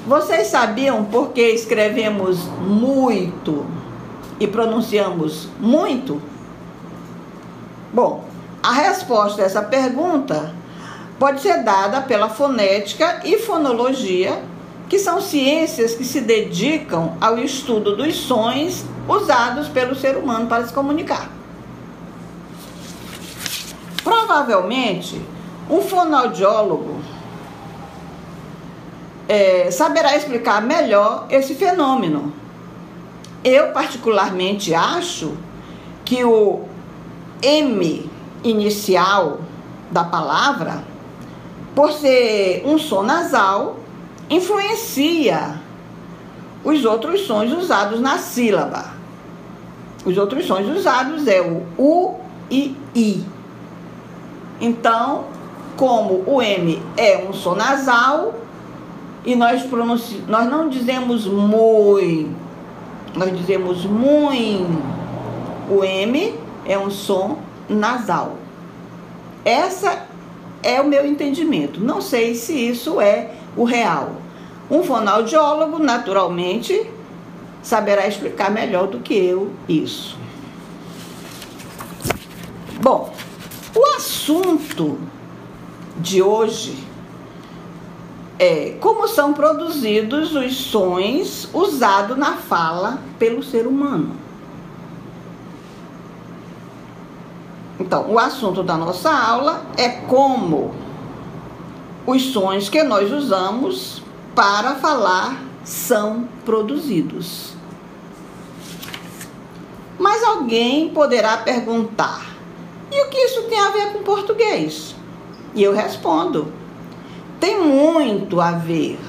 Vocês sabiam por que escrevemos muito e pronunciamos muito? Bom, a resposta a essa pergunta pode ser dada pela fonética e fonologia, que são ciências que se dedicam ao estudo dos sons usados pelo ser humano para se comunicar. Provavelmente, um fonoaudiólogo saberá explicar melhor esse fenômeno. Eu, particularmente, acho que o M inicial da palavra, por ser um som nasal, influencia os outros sons usados na sílaba. Os outros sons usados é o U e I. Então, como o M é um som nasal, e nós não dizemos muito, nós dizemos muito. O M é um som nasal. Essa é o meu entendimento. Não sei se isso é o real. Um fonoaudiólogo, naturalmente, saberá explicar melhor do que eu isso. Bom, o assunto de hoje é como são produzidos os sons usados na fala pelo ser humano. Então, o assunto da nossa aula é como os sons que nós usamos para falar são produzidos. Mas alguém poderá perguntar: e o que isso tem a ver com português? E eu respondo: tem muito a ver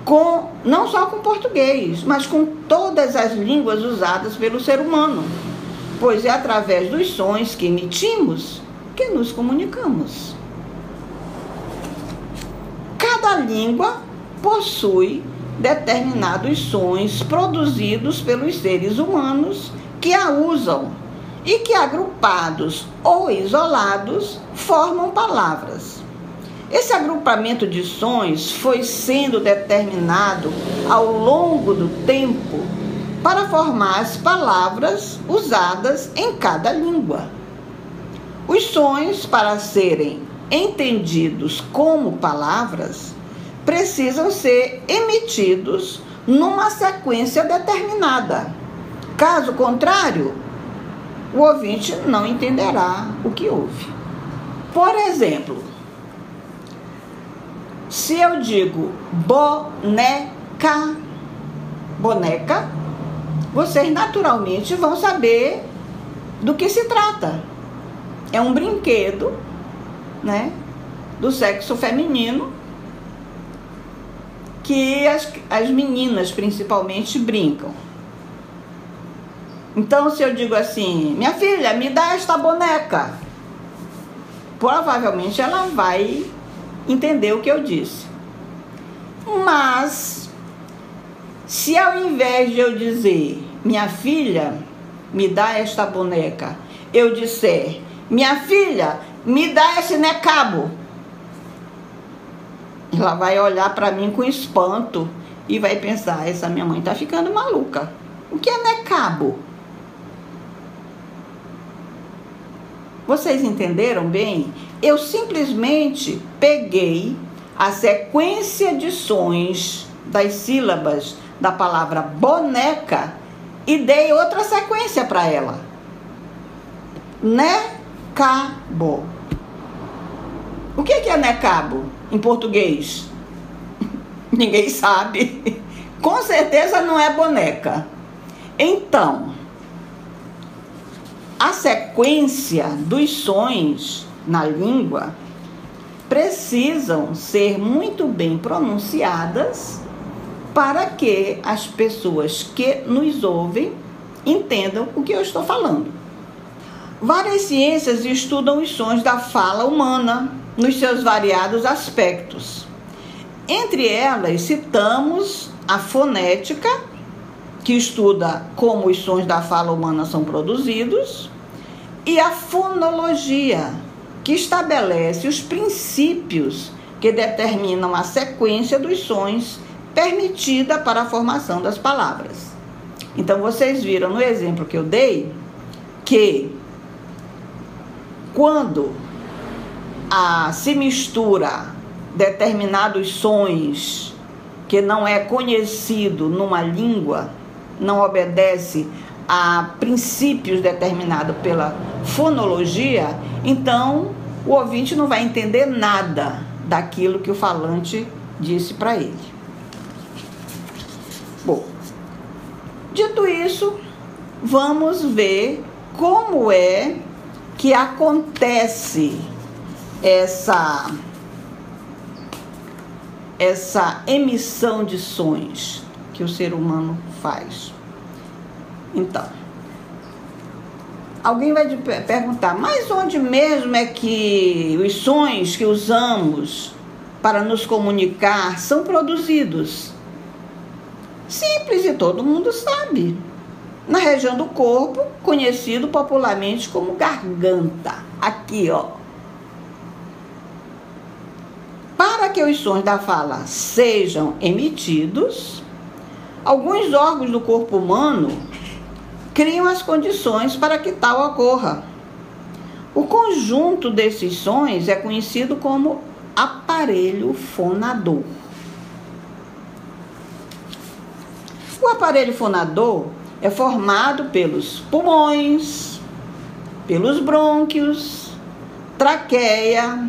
com, não só com português, mas com todas as línguas usadas pelo ser humano, pois é através dos sons que emitimos que nos comunicamos. Cada língua possui determinados sons produzidos pelos seres humanos que a usam e que, agrupados ou isolados, formam palavras. Esse agrupamento de sons foi sendo determinado ao longo do tempo para formar as palavras usadas em cada língua. Os sons, para serem entendidos como palavras, precisam ser emitidos numa sequência determinada. Caso contrário, o ouvinte não entenderá o que ouve. Por exemplo, se eu digo boneca, vocês naturalmente vão saber do que se trata. É um brinquedo, né, do sexo feminino, que as meninas principalmente brincam. Então, se eu digo assim: minha filha, me dá esta boneca, provavelmente ela vai entender o que eu disse. Mas se ao invés de eu dizer minha filha, me dá esta boneca, eu disser minha filha, me dá esse necabo, ela vai olhar para mim com espanto e vai pensar: essa minha mãe está ficando maluca. O que é necabo? Vocês entenderam bem? Eu simplesmente peguei a sequência de sons das sílabas da palavra boneca e dei outra sequência para ela. Necabo. O que é necabo em português? Ninguém sabe. Com certeza não é boneca. Então, a sequência dos sons na língua precisam ser muito bem pronunciadas para que as pessoas que nos ouvem entendam o que eu estou falando. Várias ciências estudam os sons da fala humana nos seus variados aspectos. Entre elas, citamos a fonética, que estuda como os sons da fala humana são produzidos, e a fonologia, que estabelece os princípios que determinam a sequência dos sons permitida para a formação das palavras. Então, vocês viram no exemplo que eu dei que quando se mistura determinados sons que não é conhecido numa língua, não obedece a princípios determinados pela fonologia, então o ouvinte não vai entender nada daquilo que o falante disse para ele. Bom, dito isso, vamos ver como é que acontece essa emissão de sons que o ser humano faz. Então, alguém vai perguntar, mas onde mesmo é que os sons que usamos para nos comunicar são produzidos? Simples, e todo mundo sabe. Na região do corpo, conhecido popularmente como garganta. Aqui, ó. Para que os sons da fala sejam emitidos, alguns órgãos do corpo humano criam as condições para que tal ocorra. O conjunto desses sons é conhecido como aparelho fonador. O aparelho fonador é formado pelos pulmões, pelos brônquios, traqueia,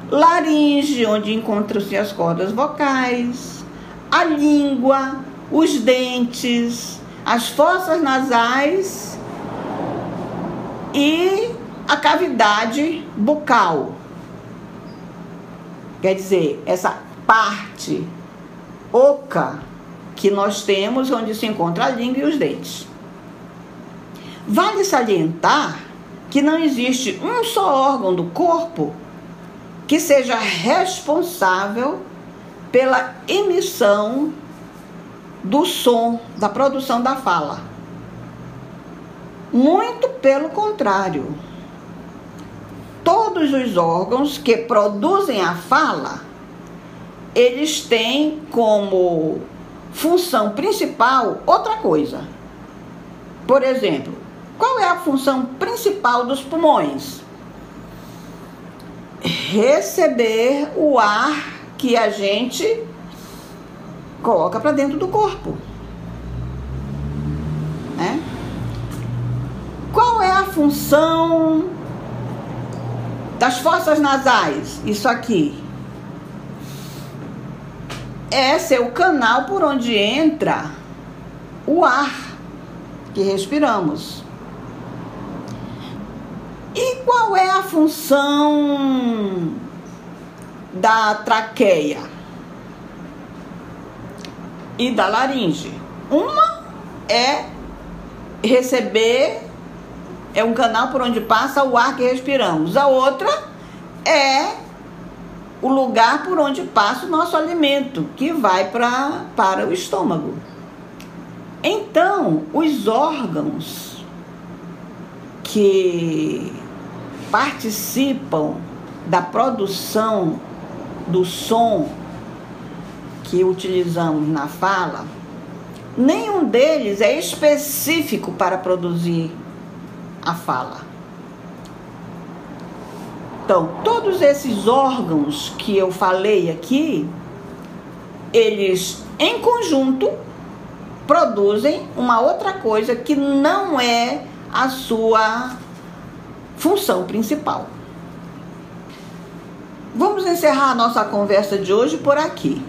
laringe, onde encontram-se as cordas vocais, a língua, os dentes, as fossas nasais e a cavidade bucal. Quer dizer, essa parte oca que nós temos, onde se encontra a língua e os dentes. Vale salientar que não existe um só órgão do corpo que seja responsável pela emissão do som, da produção da fala. Muito pelo contrário. Todos os órgãos que produzem a fala, eles têm como função principal outra coisa. Por exemplo, qual é a função principal dos pulmões? Receber o ar que a gente coloca para dentro do corpo. Né? Qual é a função das fossas nasais? Isso aqui. É ser o canal por onde entra o ar que respiramos. E qual é a função da traqueia e da laringe? Uma é receber, é um canal por onde passa o ar que respiramos. A outra é o lugar por onde passa o nosso alimento, que vai para o estômago. Então, os órgãos que participam da produção do som que utilizamos na fala, nenhum deles é específico para produzir a fala. Então, todos esses órgãos que eu falei aqui, eles em conjunto produzem uma outra coisa que não é a sua função principal. Vamos encerrar a nossa conversa de hoje por aqui.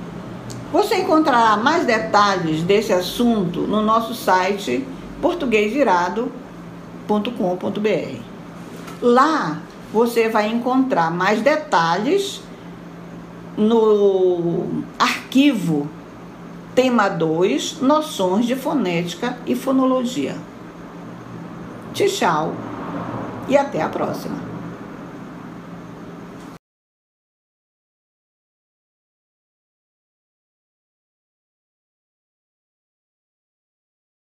Você encontrará mais detalhes desse assunto no nosso site portuguesirado.com.br. Lá você vai encontrar mais detalhes no arquivo tema 2, noções de fonética e fonologia. Tchau e até a próxima.